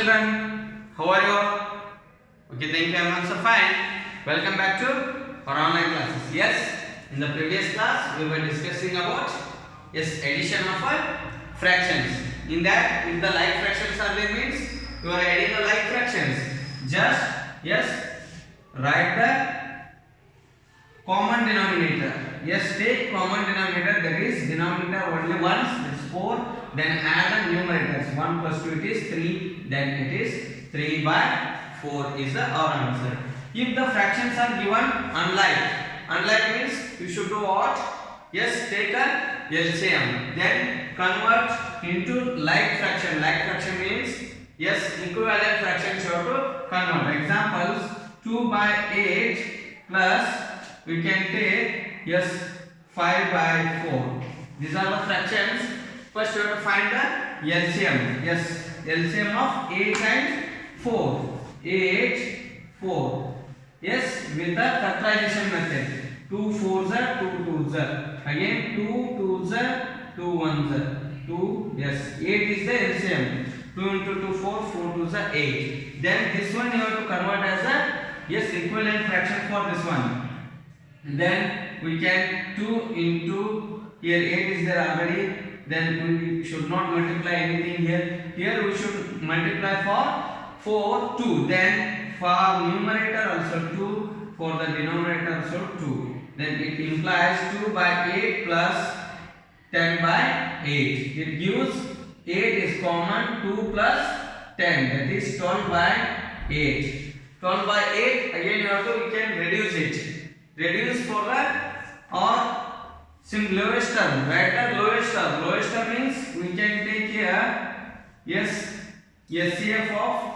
children, how are you? Okay, thank you. I'm also fine. Welcome back to our online classes. Yes, in the previous class we were discussing about addition of fractions. In that, if the like fractions are there means you are adding the like fractions. Just write the common denominator. Yes, take common denominator, that is denominator only once, that is 4. Then add the numerators. 1 plus 2 it is 3. Then it is 3 by 4 is our answer. If the fractions are given unlike means you should do what? Yes, take a LCM. Then convert into like fraction. Like fraction means yes, equivalent fractions you have to convert. Examples: 2 by 8 plus we can take yes 5 by 4. These are the fractions. First you have to find the LCM. Yes, LCM of 8 and 4. 8, 4. Yes, with the factorization method. 2 4s are 2 2s are. Again 2 2s are 2 1s are. 2 yes 8 is the LCM. 2 into 2 4, 4 2s are 8. Then this one you have to convert as a yes equivalent fraction for this one. Then we can 2 into here 8 is there already. Then we should not multiply anything here. Here we should multiply for 2. Then for numerator also 2, for the denominator also 2. Then it implies 2 by 8 plus 10 by 8. It gives 8 is common, 2 plus 10, that is 12 by 8. 12 by 8 again you have to, we can reduce it. Reduce for that or lowest term. Write the lowest term. Lowest term means we can take here yes SCF of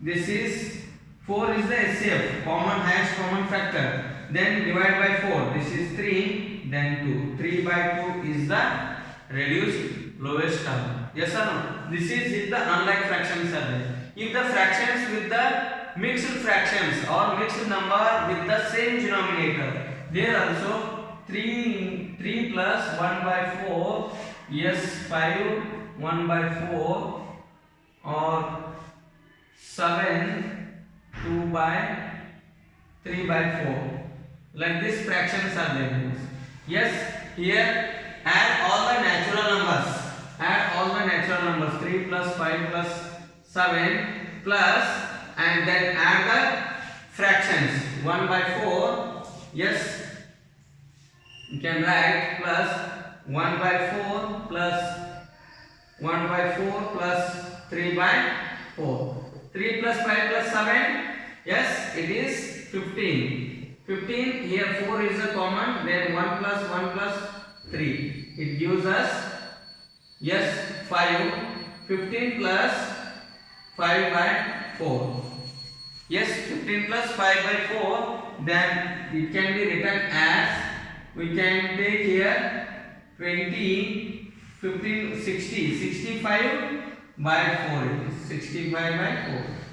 this is 4 is the SCF, common highest common factor. Then divide by 4. This is 3. Then 2. 3 by 2 is the reduced lowest term. Yes or no? This is if the unlike fractions are there. If the fractions with the mixed fractions or mixed number with the same denominator, there also 3 plus 1 by 4, yes 5 1 by 4 or 7 2 by 3 by 4. Like this fractions are there. Yes, here add all the natural numbers. Add all the natural numbers. 3 plus 5 plus 7 plus and then add the fractions. 1 by 4. Yes, you can write plus 1 by 4 plus 1 by 4 plus 3 by 4. 3 plus 5 plus 7. Yes, it is 15. 15 here 4 is a common, then 1 plus 3. It gives us yes 5. 15 plus 5 by 4. Yes, 15 plus 5 by 4. Then it can be written as, we can take here 20, 15, 60, 65 by 4. It is 65 by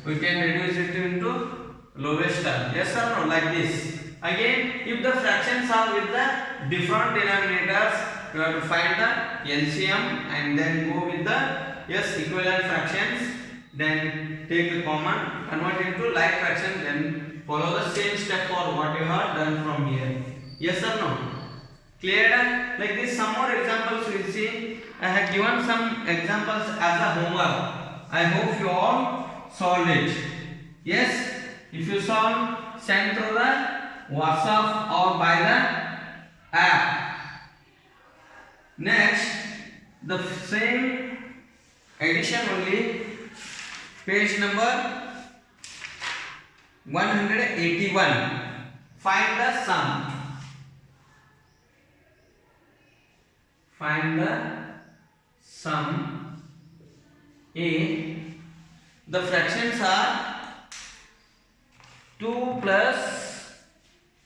4. We can reduce it into lowest term. Yes or no? Like this. Again, if the fractions are with the different denominators, you have to find the LCM and then go with the yes equivalent fractions. Then take the common, convert into like fraction, then follow the same step for what you have done from here. Yes or no? Clear? Like this, some more examples we will see. I have given some examples as a homework. I hope you all solved it. Yes, if you solve, send through the WhatsApp or by the app. Next, the same addition only, page number 181. Find the sum. Find the sum A. The fractions are 2 plus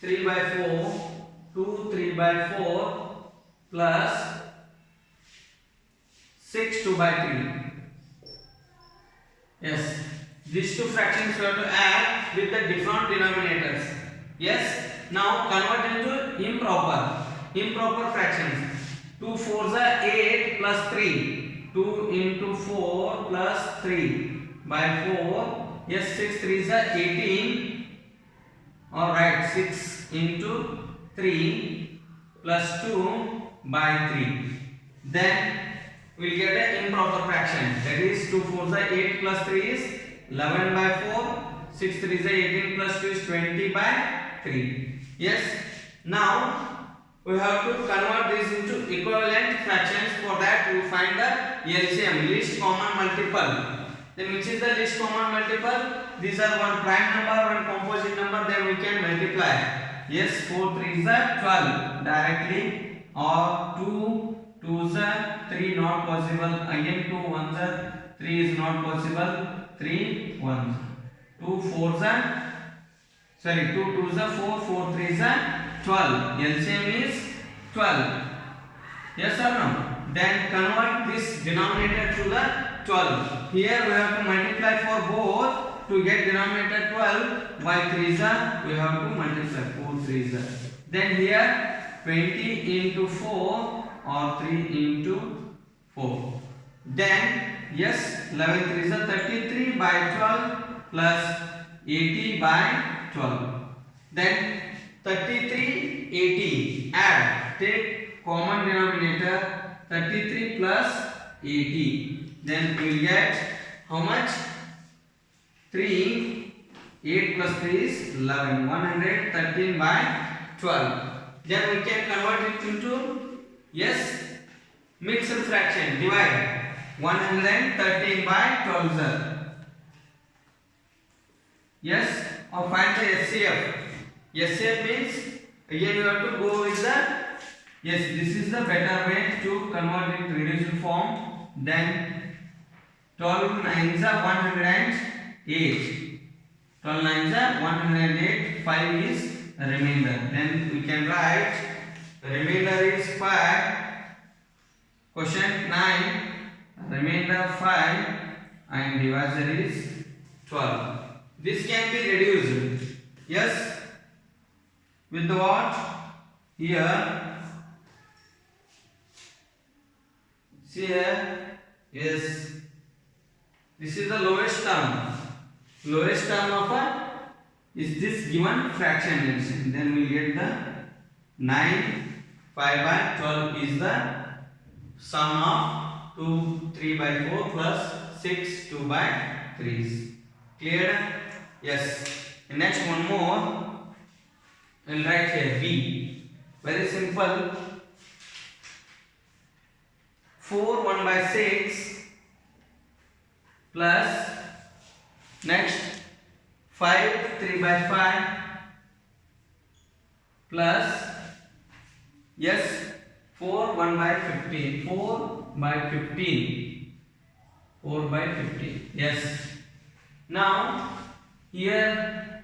3 by 4, 2 3 by 4 plus 6 2 by 3. Yes, these two fractions we have to add with the different denominators. Yes, now convert into improper fractions. 2 4s are 8 plus 3. 2 into 4 plus 3. by 4. Yes, 6 3 is 18. All right, 6 into 3 plus 2 by 3. Then we'll get an improper fraction. That is 2 4 is 8 plus 3 is 11 by 4. 6 3 is 18 plus 2 is 20 by 3. Yes. Now we have to convert this into equivalent fractions. For that we find the LCM, least common multiple. Then which is the least common multiple? These are one prime number, one composite number, then we can multiply. Yes, 4 3 is 12 directly, or 2 2 is 3 not possible. Again 2 1 is 3 is not possible. 3 1 2 4 is 2 2 is 4 4 3 is 12. LCM is 12. Yes or no? Then convert this denominator to the 12. Here we have to multiply for both to get denominator 12. By 3 is we have to multiply 4 3 is. Then here 20 into 4 or 3 into 4. Then yes, 11 3 is 33 by 12 plus 80 by 12. Then 33 80, add, take common denominator 33 plus 80. Then we will get how much? 3. 8 plus 3 is 11. 113 by 12. Then we can convert it into, yes, mixed fraction. Divide 113 by 12. Yes, or find the SCF. SCF means again you have to go with the, yes, this is the better way to convert it reduced form. Then 12 9s are 108. 12 9s are 108. 5 is remainder. Then we can write remainder is 5. Quotient 9. Remainder 5 and divisor is 12. This can be reduced. Yes. With what? Here. See here. Yes. This is the lowest term. Lowest term of a is this given fraction. Then we get the 9 5 by 12 is the sum of 2 3 by 4 plus 6 2 by 3. Clear? Yes. And next one more. We'll write here B. Very simple. 4 1 by 6 plus next 5 3 by 5 plus, yes, 4 1 by 15. 4 by 15. 4 by 15. Yes. Now here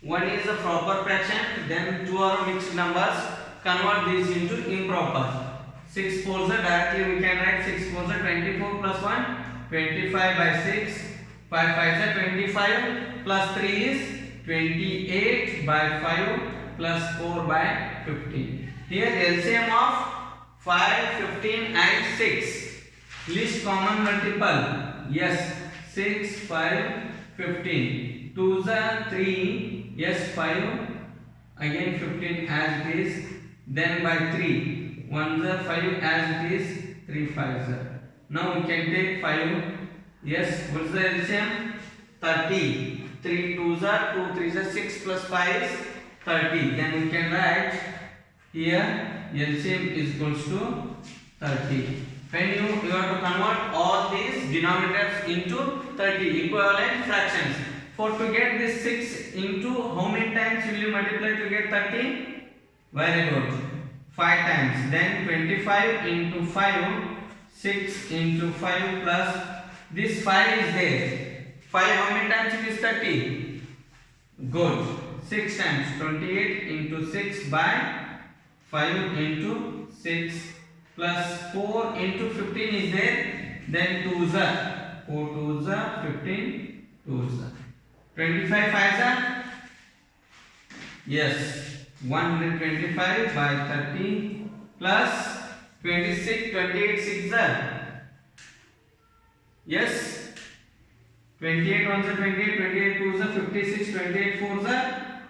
1 is a proper fraction, then 2 are mixed numbers. Convert these into improper. 6 4s are directly we can write 6 4s are 24 plus 1 25 by 6. 5 5s are 25 plus 3 is 28 by 5 plus 4 by 15. Here LCM of 5 15 and 6. Least common multiple. Yes, 6 5 15. 2s are 3. Yes, 5. Again 15 as it is. Then by 3. 1s are 5 as it is. 3 5s are. Now we can take 5. Yes, what's the LCM? 30. 3 2s are 2 3s are 6 plus 5 is 30. Then we can write here LCM is equals to 30. When you have to convert all these denominators into 30 equivalent fractions. For to get this 6 into how many times will you multiply to get 30? Very good. 5 times. Then 25 into 5. 6 into 5 plus this 5 is there. 5 how many times it is 30? Good. 6 times. 28 into 6 by 5 into 6 plus 4 into 15 is there. Then 2s are 4 2s are 15 2s are 25 5s are, yes, 125 by 30 plus 26 28 6s are, yes, 28 ones are 28, 28 twos are 56, 28 fours are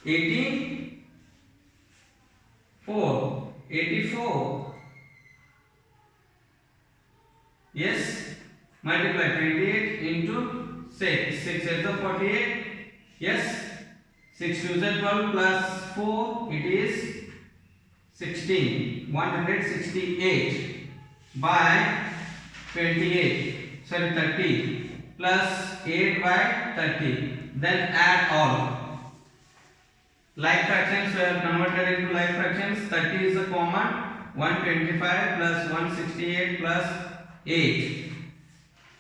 84, 84. Yes, multiply 28 into 6, 6 8 are 48. Yes, 6 2s are 12 plus 4, it is 16, 168 by 28, sorry 30 plus 8 by 30. Then add all. Like fractions we have converted into like fractions. 30 is a common. 125 plus 168 plus 8.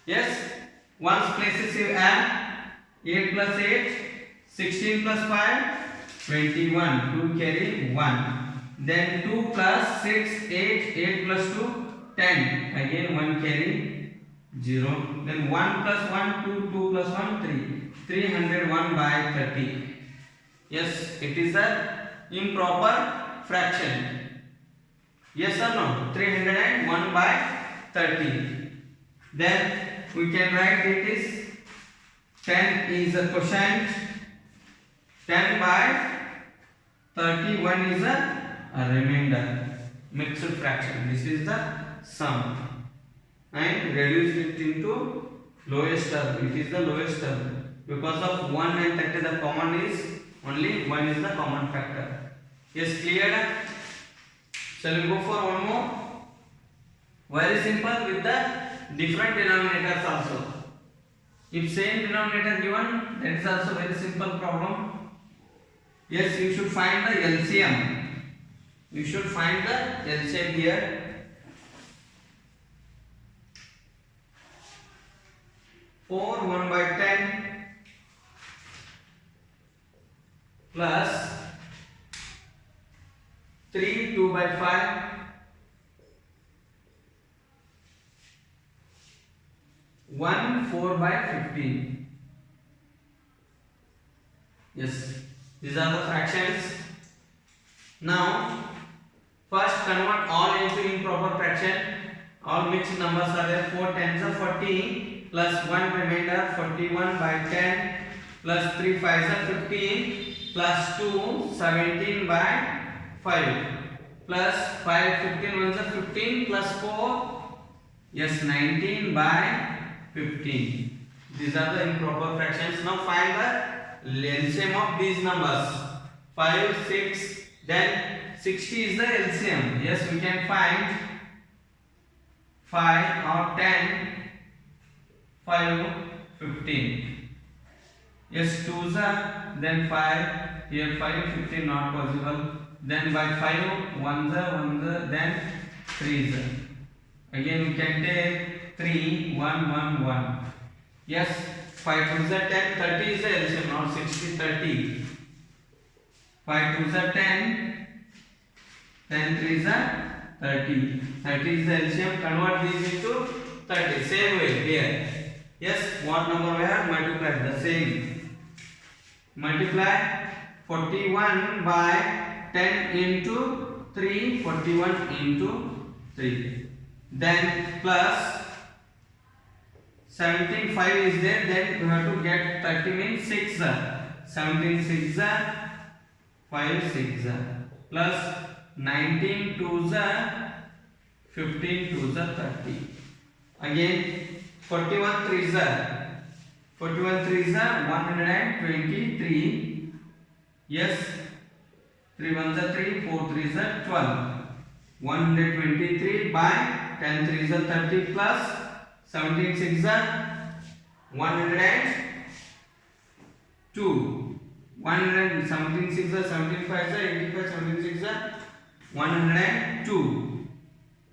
Yes, ones places you add 8 plus 8, 16 plus 5, 21. 2 carry 1. Then 2 plus 6, 8, 8 plus 2, 10. Again 1 carry 0. Then 1 plus 1, 2, 2 plus 1, 3. 301 by 30. Yes, it is a improper fraction. Yes or no? 301 by 30. Then we can write it is 10 is a quotient. 10 by 31 is a remainder. Mixed fraction. This is the sum. And reduce it into lowest term. It is the lowest term. Because of 1 and 30 the common is only 1 is the common factor. Yes, clear? Shall we go for one more? Very simple with the different denominators also. If same denominator given, that is also very simple problem. Yes, you should find the LCM. You should find the LCM here. 4 1 by 10 plus 3 2 by 5 1 4 by 15. Yes, these are the fractions. Now first convert all into improper fraction. All mixed numbers are there. 4 tens are 40 plus 1 remainder 41 by 10 plus 3 5s are 15 plus 2 17 by 5 plus 5 15 ones are 15 plus 4, yes, 19 by 15. These are the improper fractions. Now find the LCM of these numbers. 5 6, then 60 is the LCM. Yes, we can find 5 or 10, 5 15. Yes, 2s are, then 5, here 5 15 not possible. Then by 5 1s are, then 3s are. Again we can take 3 1 1 1. Yes, 5 2s are 10, 30 is the LCM, not 60 30. 5 2s are 10, 10 3s are 30. 30 is the LCM. Convert these into 30. Same way here. Yes, what number we have multiplied? The same. Multiply 41 by 10 into 3, 41 into 3. Then plus 17 5 is there. Then we have to get 30 means 6. 17 6 5 6 plus 19 2s 15 2s 30. Again 41 3s 123. Yes, 3 1s 3, 4 3s 12. 123 by 10 3s 30 plus 17 6 102. 117 6 17 5 85, 17 6 102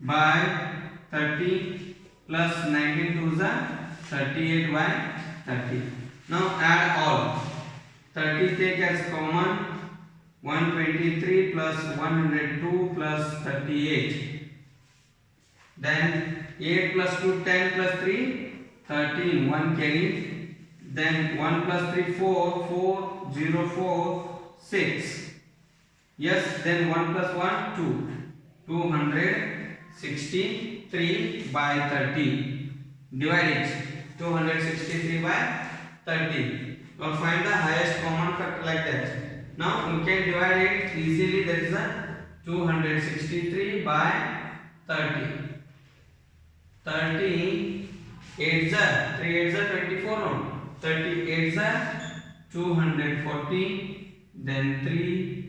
by 30 plus 19 2s 38 by 30. Now add all. 30 take as common. 123 plus 102 plus 38. Then 8 plus 2 10 plus 3 13. 1 carry. Then 1 plus 3 4 4 0 4 6. Yes, then 1 plus 1 2. 263 by 30. Divide it. 263 by 30. Now find the highest common factor like that. Now we can divide it easily. That is a 263 by 30. 30 8s are 3 8s are 24. No, 30 8s are 240. Then 3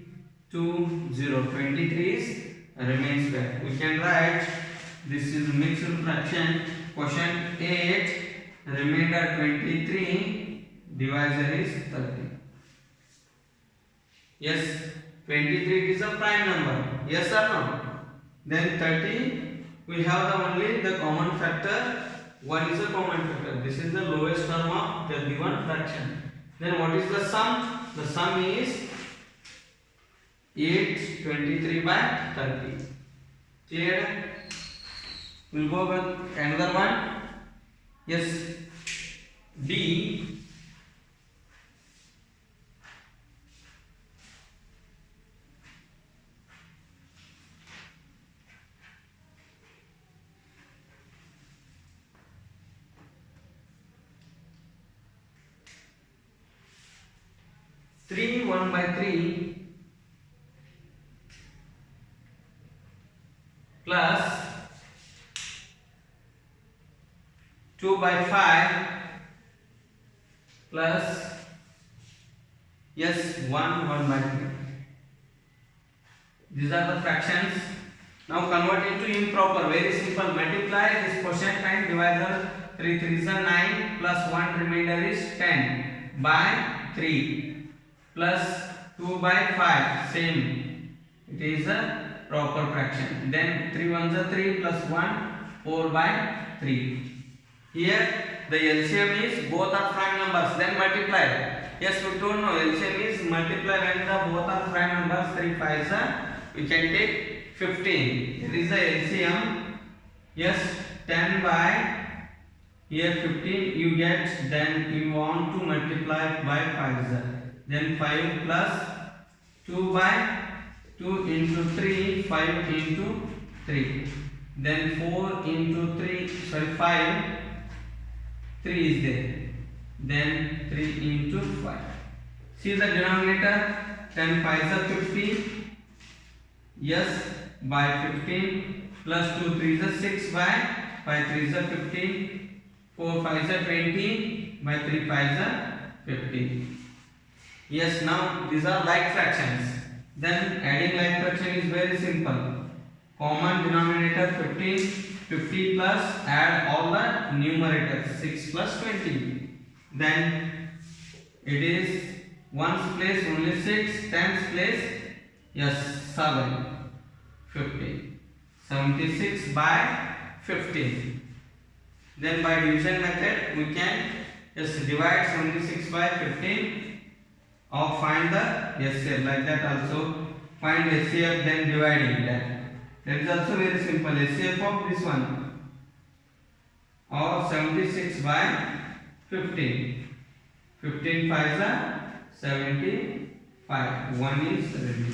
2 0 23 is remains back. We can write this is mixed fraction. Quotient 8, remainder 23, divisor is 30. Yes, 23 is a prime number. Yes or no? Then 30, we have the only the common factor. 1 is a common factor. This is the lowest term of the given fraction. Then what is the sum? The sum is 8 23 by 30. Clear? We'll go with another one. Yes, D. Three 1 by 3 plus 2 by 5 plus yes 1 by 3. These are the fractions. Now convert into improper. Very simple. Multiply this quotient and divisor. 3 3 is 9 plus 1 remainder is 10 by 3 plus 2 by 5. Same. It is a proper fraction. Then 3 1s are 3 plus 1 4 by 3. Here the LCM is both are prime numbers. Then multiply. Yes, we don't know LCM is multiply when the both are prime numbers. 3 5s are. We can take 15. Here is the LCM. Yes, 10 by here 15 you get. Then you want to multiply by 5s. Then 5 plus 2 by 2 into 3, 5 into 3. Then 4 into 3, sorry 5, 3 is there. Then 3 into 5. See the denominator, 10 5s are 50. Yes, by 15 plus 2 3s are 6 by 5 3s are 15. 4 5s are 20 by 3 5s are 15. Yes, now these are like fractions. Then adding like fraction is very simple. Common denominator 15, 50 plus add all the numerators 6 plus 20. Then it is ones place only 6, tens place yes 7, 50, 76 by 15. Then by division method we can just divide 76 by 15. Or find the SCF like that also. Find SCF then dividing that. That is also very simple. SCF of this one. Or 76 by 15. 15 5s are 75. 1 is ready.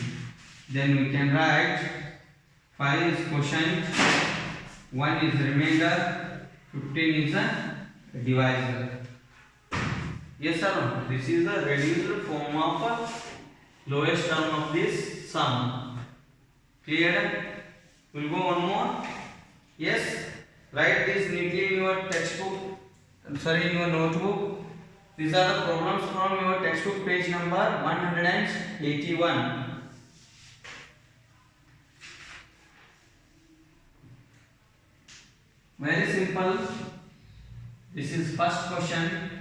Then we can write 5 is quotient. 1 is remainder. 15 is a divisor. Yes or no? This is the reduced form of lowest term of this sum. Clear? We'll go one more. Yes. Write this neatly in your textbook. Sorry, in your notebook. These are the problems from your textbook, page number 181. Very simple. This is first question.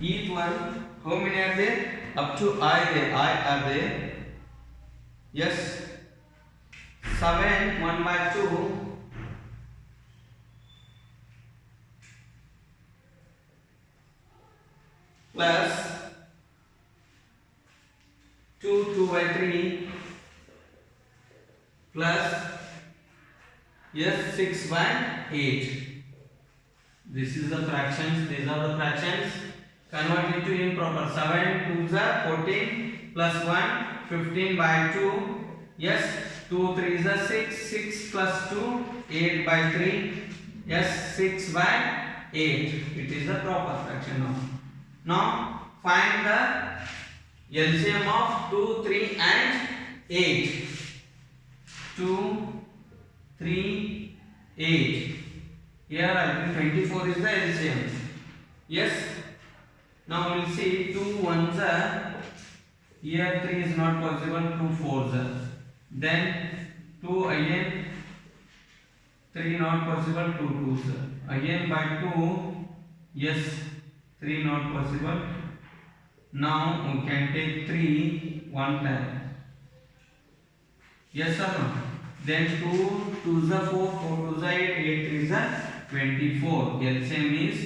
Each one, how many are there? Up to I there. I are there. Yes. 7 1 by 2. Plus 2 2 by 3 plus yes 6 by 8. This is the fractions. These are the fractions. Convert into improper. 7 2s are 14 plus 1 15 by 2. Yes, 2 3s are 6. 6 plus 2 8 by 3. Yes, 6 by 8. It is the proper fraction now. Now find the LCM of 2, 3 and 8. 2, 3, 8. Here I think 24 is the LCM. Yes. Now we will see 2 ones are. Here 3 is not possible. 2 fours are. Then 2 again. 3 not possible. 2 twos are. Again by 2. Yes. 3 not possible. Now we can take 3 one time. Yes or no? Then 2 twos are 4, 4 twos are 8, 8 threes are 24. LCM is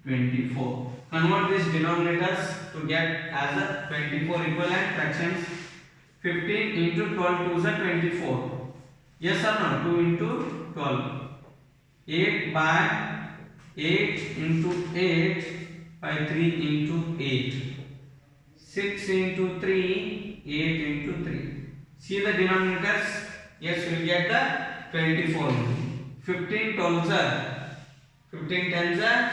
24. Convert these denominators to get as a 24 equivalent fractions. 15 into 12 twos are 24. Yes or no? 2 into 12. 8 by 8 into 8 by 3 into 8. 6 into 3, 8 into 3. See the denominators? Yes, we will get the 24. 15 12s are 15 10s are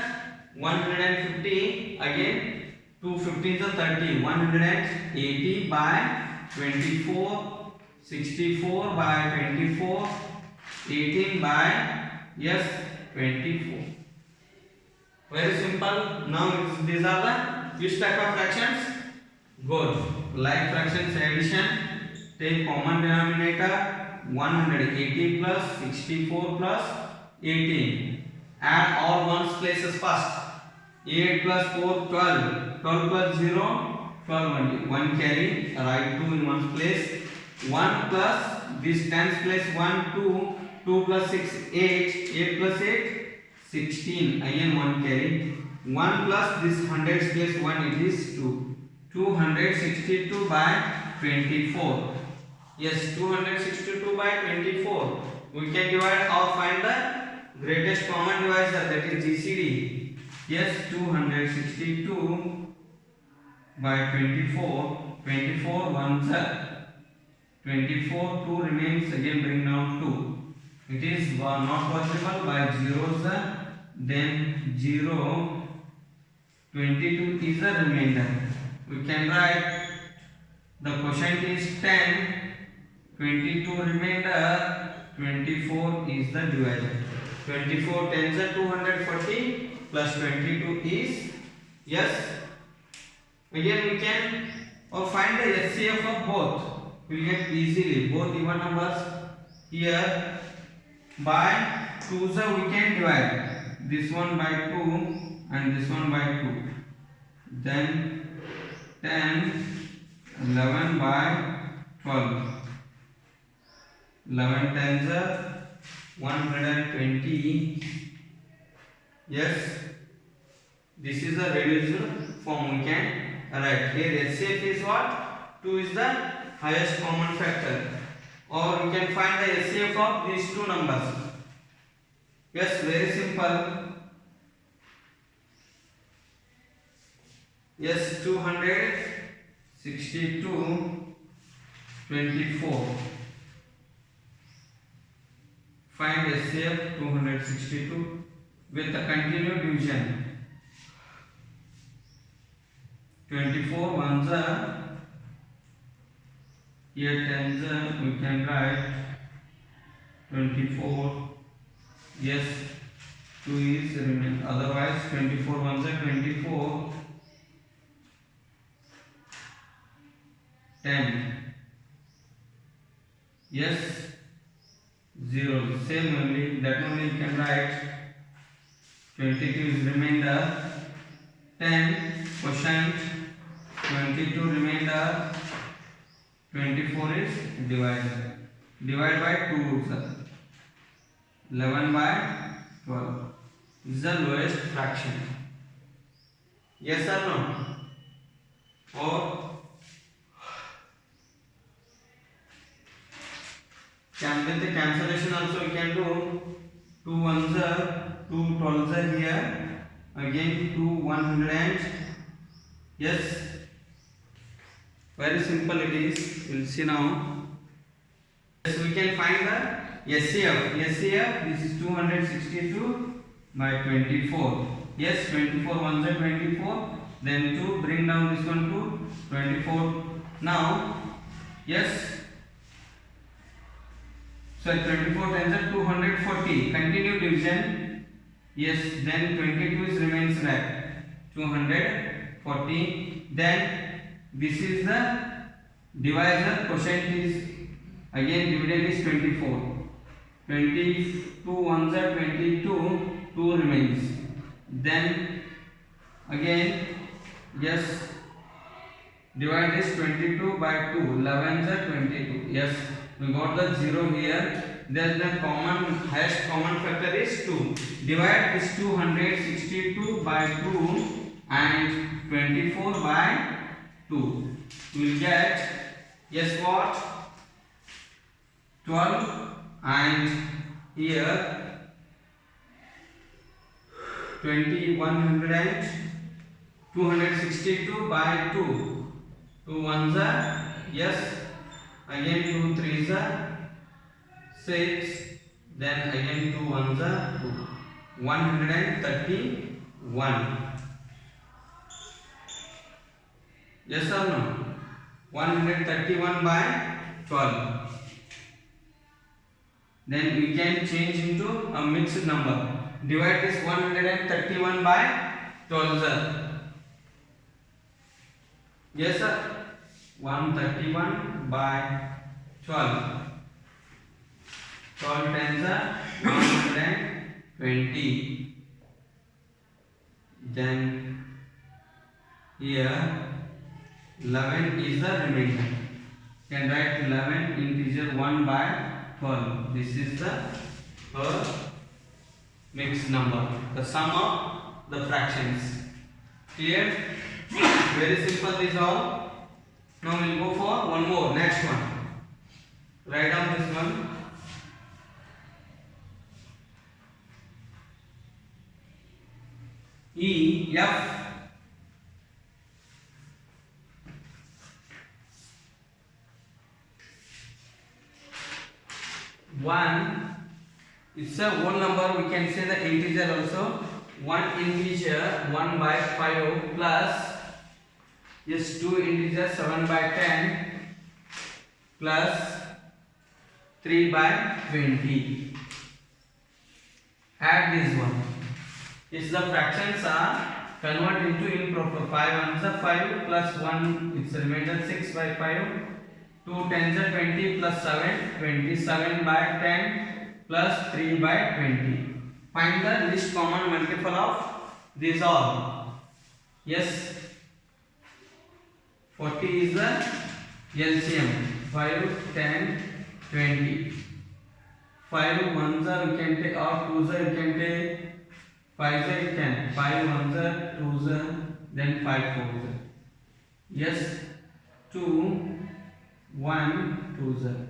150. Again 2 15s are 30. 180 by 24. 64 by 24. 18 by yes 24. Very simple. Now these are the which type of fractions? Good. Like fractions addition. Take common denominator. 180 plus 64 plus 18. Add all ones places first. 8 plus 4 12. 12 plus 0 12 only. 1 carry. Write 2 in one's place. 1 plus this tens place 1 2. 2 plus 6 8. 8 plus 8 16. Again 1 carry. 1 plus this hundreds place 1 it is 2. 262 by 24. Yes, 262 by 24. We can divide or find the greatest common divisor, that is GCD. Yes, 262 by 24. 24 ones are 24. 2 remains. Again bring down 2. It is not possible by zeros. Then 0. 22 is the remainder. We can write the quotient is 10. 22 remainder, 24 is the divisor. 24 tens are 240 plus 22 is yes. Again we can find the HCF of both. We will get easily both even numbers. Here by 2 we can divide this one by 2 and this one by 2. Then 10, 11 by 12. 11 tens are 120. Yes, this is a reduced form. We can write here HCF is what? 2 is the highest common factor, or we can find the HCF of these two numbers. Yes, very simple. Yes, 262 24. Find HCF 262 with the continued division. 24 ones are here, tens are we can write 24. Yes, 2 is remain. Otherwise 24 ones are 24. 10. Yes, 0. Same only. That only you can write. 22 is remainder. 10 quotient. 22 remainder. 24 is divisor. Divide by 2 roots. 11 by 12 is the lowest fraction. Yes or no? Or with the cancellation also we can do. 2 ones are 2 12s are here. Again 2 100. Yes, very simple it is. We'll see now. Yes, we can find the HCF. HCF, this is 262 by 24. Yes, 24 ones are 24. Then 2, bring down this one to 24. Now, yes, so 24 times are 240. Continue division. Yes, then 22 is remains back. 240. Then this is the divisor. Quotient is again dividend is 24. 22 ones are 22. 2 remains. Then again, yes, divide this 22 by 2. 11s are 22. Yes, we got the 0 here. Then the highest common factor is 2. Divide this 262 by 2 and 24 by 2. We will get, yes, what? 12, and here 262 by 2. 2 ones are, yes, again 2 threes are 6, then again 2 ones are 2. 131. Yes or no? 131 by 12. Then we can change into a mixed number. Divide this 131 by 12, sir. Yes, sir. 131 by 12. 12 times are 120. Then here 11 is the remainder. You can write 11 integer 1 by 12. This is the mixed number, the sum of the fractions. Clear? Very simple is all. Now we will go for one more, next one. Write down this one. EF 1, it's a whole number, we can say the integer also. 1 integer 1 by 5 plus, yes, 2 integers 7 by 10 plus 3 by 20. Add this one. If the fractions are converted into improper, 5 ones are 5 plus 1, it's remainder 6 by 5. 2 tens are 20 plus 7, 27 by 10 plus 3 by 20. Find the least common multiple of these all. Yes, 40 is the LCM. 5, 10, 20. 5 ones are we can take, or 2s are we can take. 5 is 10. 5 ones are 2s are, then 5 4s are. Yes, 2, 1, 2s are.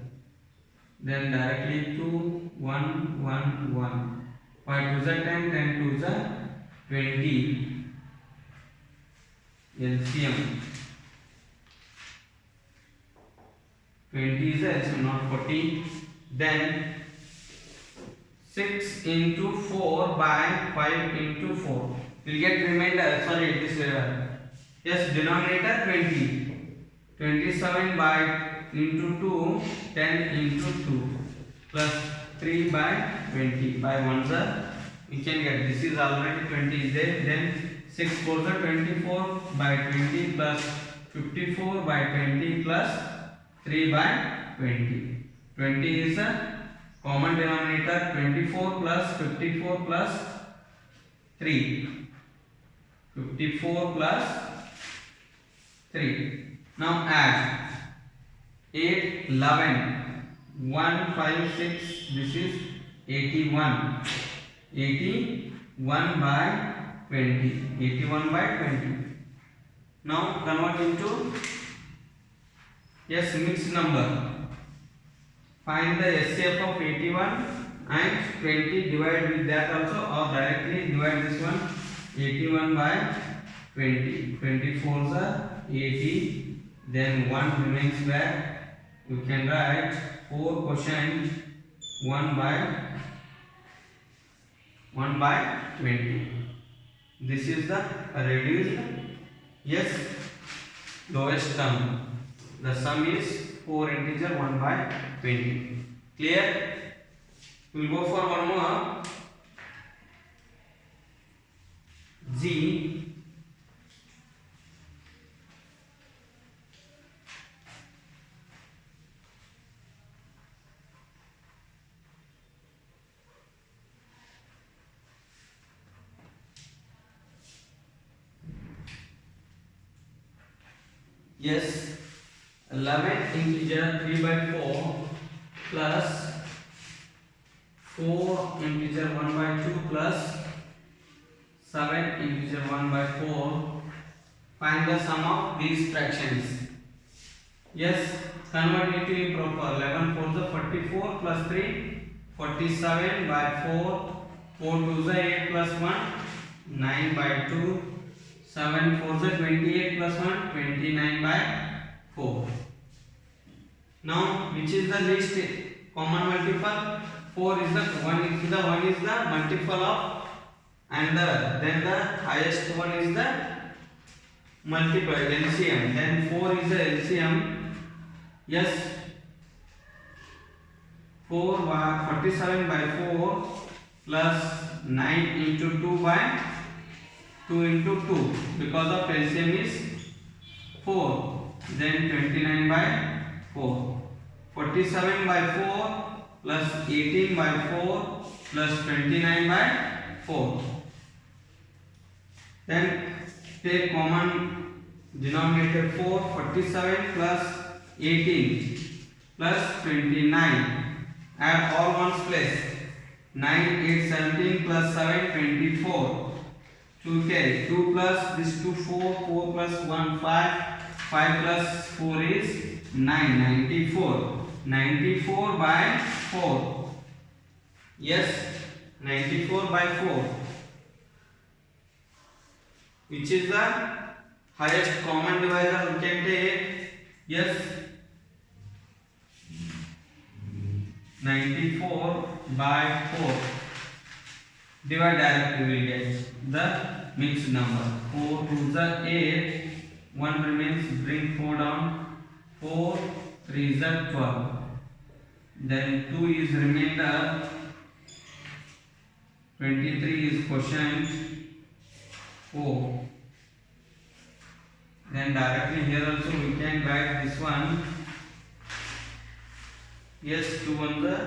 Then directly 2, 1, 1, 1. 5 2s are 10, 10 2s are 20. LCM. 20 is the LCM, not 40. Then 6 into 4 by 5 into 4. We'll get remainder, sorry, this yes, denominator 20. 27 by into 2, 10 into 2 plus 3 by 20. By 1s are, we can get, this is already 20 is there. Then 6 4s are 24 by 20 plus 54 by 20 plus 3 by 20. 20 is a common denominator, 24 plus 54 plus 3. 54 plus 3. Now add 8, 11, 1, 5, 6, this is 81. 81 by 20. 81 by 20. Now convert into, yes, mixed number. Find the SCF of 81 and 20, divide with that also, or directly divide this one. 81 by 20. 24s are 80. Then 1 remains back. You can write 4 quotient 1 by 20. This is the reduced, yes, lowest term. The sum is 4 integer 1 by 20. Clear? We will go for one more. G yes, 11 integer 3 by 4 plus 4 integer 1 by 2 plus 7 integer 1 by 4. Find the sum of these fractions. Yes, convert it to improper. 11 4 is 44 plus 3, 47 by 4, 4 2 is 8 plus 1, 9 by 2, 7 4 is 28 plus 1, 29 by 4. Now, which is the least common multiple? 4 is the one is the multiple of another. Then the highest one is the multiple LCM. Then 4 is the LCM. Yes, 47 by 4 plus 9 into 2 by 2 into 2, because of LCM is 4. Then 29 by 4. 47 by 4 plus 18 by 4 plus 29 by 4. Then take common denominator 4. 47 plus 18 plus 29. Add all ones place. 9 8 17 plus 7 24. 2 carry. 2 plus this 2 4. 4 plus 1 5. 5 plus 4 is 9. 94. 94 by 4. Yes, 94 by 4. Which is the highest common divisor we can take? Yes, 94 by 4. Divide directly, we will get the mixed number. 4 2 is 8. 1 remains, bring 4 down. 4 3 is 12. Then 2 is remainder. 23 is quotient. 4. Then directly here also we can write this one. Yes, 2 1 the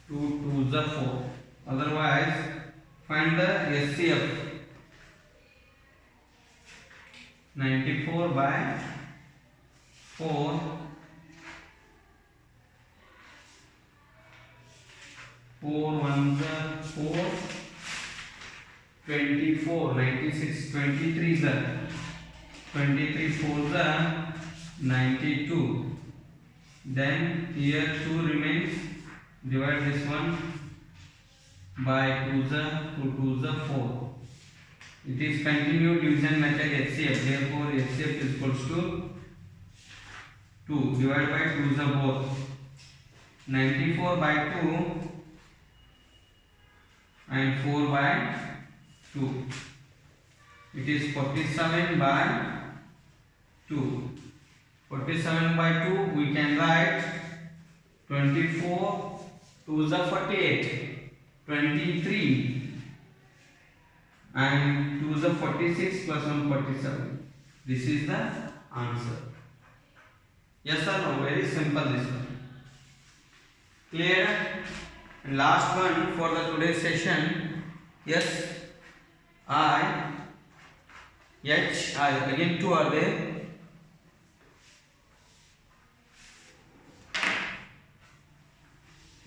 2 2 is the 4. Otherwise, find the SCF. 94 by 4. 4 1 the 4. 24. 96. 23 is the 23 4 the 92. Then here 2 remains. Divide this one by 2 the 4. It is continued division method HCF. Therefore, HCF is equals to 2. Divide by 2 the both. 94 by 2 and 4 by 2. It is 47 by 2. 47 by 2 we can write 24 2 is 48, 23 and 2 is 46 plus 1 47. This is the answer. Yes or no? Very simple this one. Clear? And last one for the today's session. Yes, I, H, I. Again 2 are there.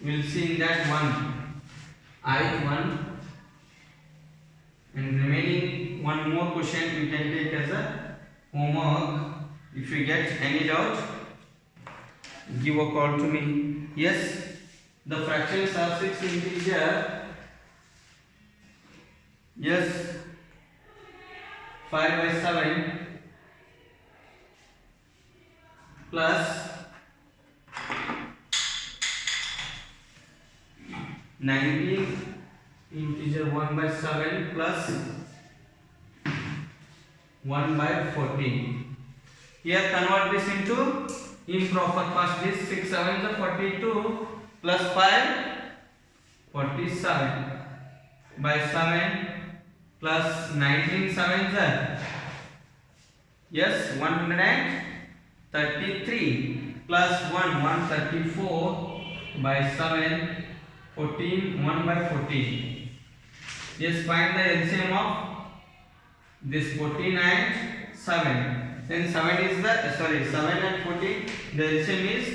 We will see in that one. I 1. And remaining one more question you can take as a homework. If you get any doubt, give a call to me. Yes, the fractions are 6 integer. Yes, 5 by 7 plus 19 integer 1 by 7 plus 1 by 14. Here convert this into improper. First this 6 7 is 42 plus 5 47 by 7 plus 19 7 is yes 133 plus 1 134 by 7 14 1 by 14. Yes, find the LCM of this 14 and 7. Then 7 is the 7 and 14. The LCM is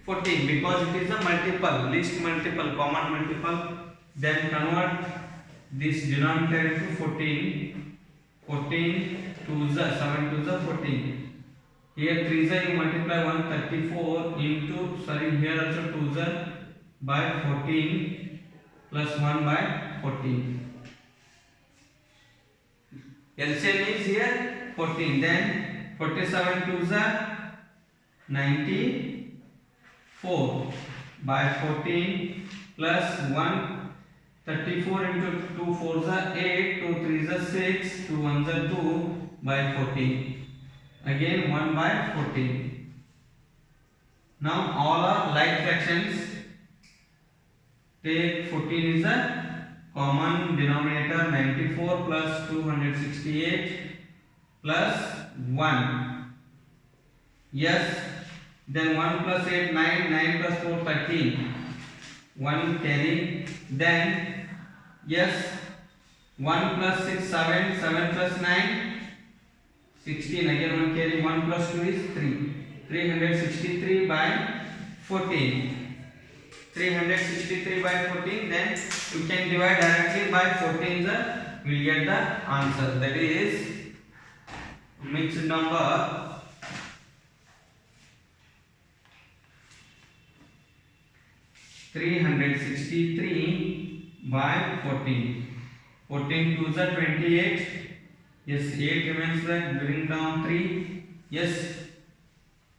14 because it is a multiple, least multiple, common multiple. Then convert this denominator into 14. 14 to the 7 to the 14. Here 3 is you multiply 134 into here also 2 is by 14 plus 1 by 14. LCM is here 14. Then 47 to the 94 by 14 plus 134 into 2 4 is 8, 2 3 is 6, 2 1 is 2 by 14. Again 1 by 14. Now all are like fractions. Take 14 is a common denominator, 94 plus 268 plus 1. Yes. Then 1 plus 8 9, 9 plus 4 13. 1 carry. Then yes 1 plus 6 7, 7 plus 9 16. Again 1 carry. 1 plus 2 is 3. 363 by 14. 363 by 14. Then you can divide directly by 14. We will get the answer. That is mixed number 363 by 14. 14 to the 28. Yes, 8 remains there. Bring down 3. Yes.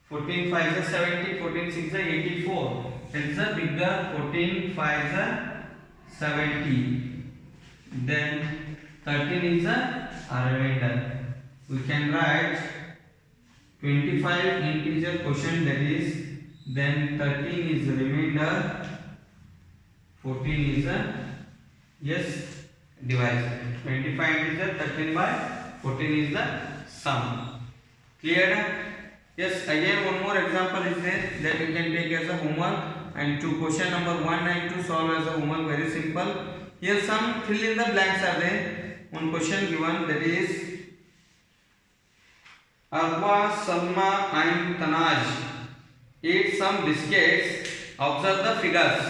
14 5 is 70. 14 6 is 84. It's a bigger. 14 5 is 70. Then 13 is a remainder. We can write 25 integer quotient, that is then 13 is the remainder, 14 is a yes divisor. 25 integer, 13 by 14 is the sum. Clear? Yes, again one more example is there that you can take as a homework, and to question number 1 and 2 solve as a homework. Very simple. Here some fill in the blanks are there. One question given, that is Arwa, Salma and Tanaj eat some biscuits. Observe the figures.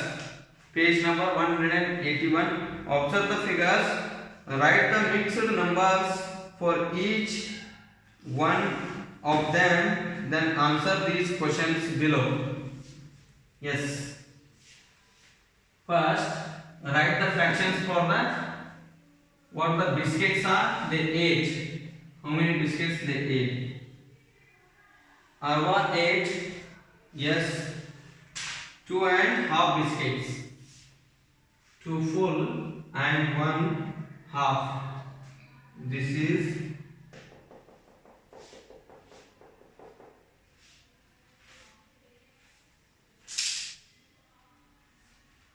Page number 181. Observe the figures. Write the mixed numbers for each one of them. Then answer these questions below. Yes. First, write the fractions for the what the biscuits are. They ate. How many biscuits they ate? Arwa ate, yes, 2.5 biscuits. 2 full and 1 half. This is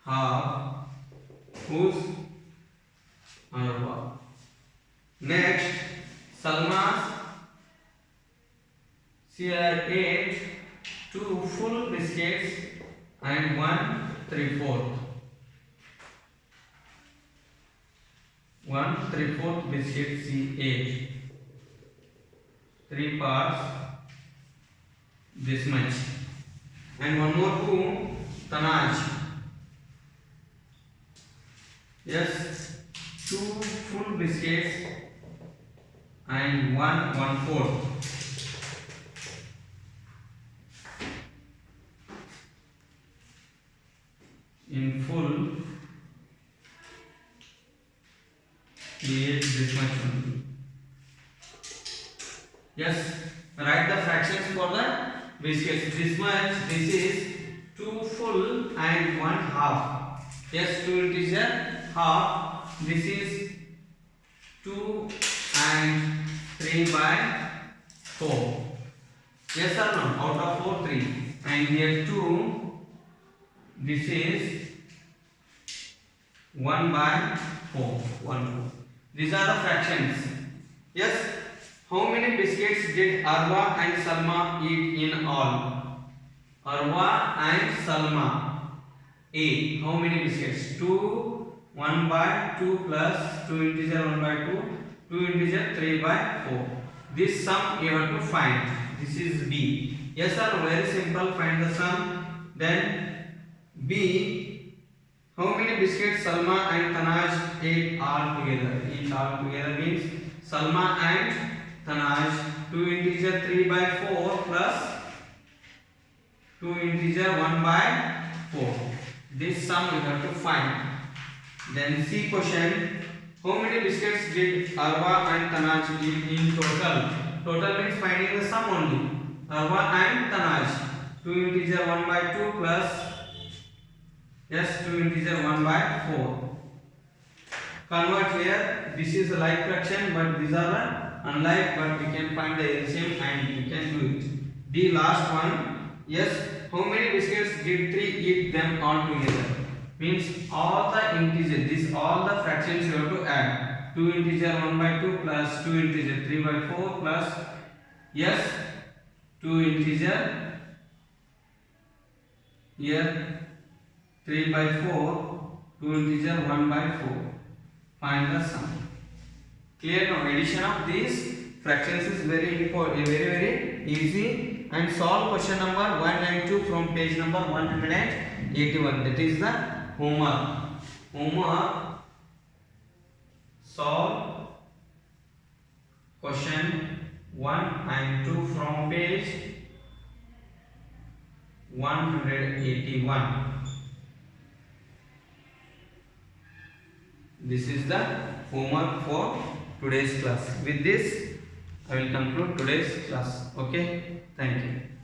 half. Whose? Arwa. Next, Salma's. She ate 2 full biscuits and 1 3/4. 1 3/4 biscuit she ate. 3 parts, this much. And one more who? Tanaj. Yes, 2 full biscuits and 1 1/4. In full, he ate this much only. Yes, write the fractions for the biscuits. This much, this is 2 full and 1 half. Yes, 2 is a half. This is 2 and 3 by 4. Yes or no? Out of 4, 3. And here 2, this is 1 by 4. 1, 4. These are the fractions. Yes. How many biscuits did Arwa and Salma eat in all? Arwa and Salma ate how many biscuits? 2, 1 by 2 plus 2 integer 1 by 2, 2 integer 3 by 4. This sum you have to find. This is B. Yes sir, very simple. Find the sum. Then B, how many biscuits Salma and Tanaj ate all together? Eat all together means Salma and Tanaj 2 integer 3 by 4 plus 2 integer 1 by 4. This sum we have to find. Then C question, how many biscuits did Arwa and Tanaj eat in total? Total means finding the sum only. Arwa and Tanaj 2 integer 1 by 2 plus 2 integer 1 by 4. Convert here. This is a like fraction, but these are the unlike, but we can find the LCM and we can do it. The last one, yes, how many biscuits did 3 eat them all together? Means all the integers, this all the fractions you have to add. 2 integer 1 by 2 plus 2 integer 3 by 4 plus 2 integer here 3 by 4, 2 integer 1 by 4. Find the sum. Clear now? Addition of these fractions is very important, very easy. And solve question number 192 from page number 181. That is the homework. Solve question 192 from page 181. This is the homework for today's class. With this, I will conclude today's class. Okay, thank you.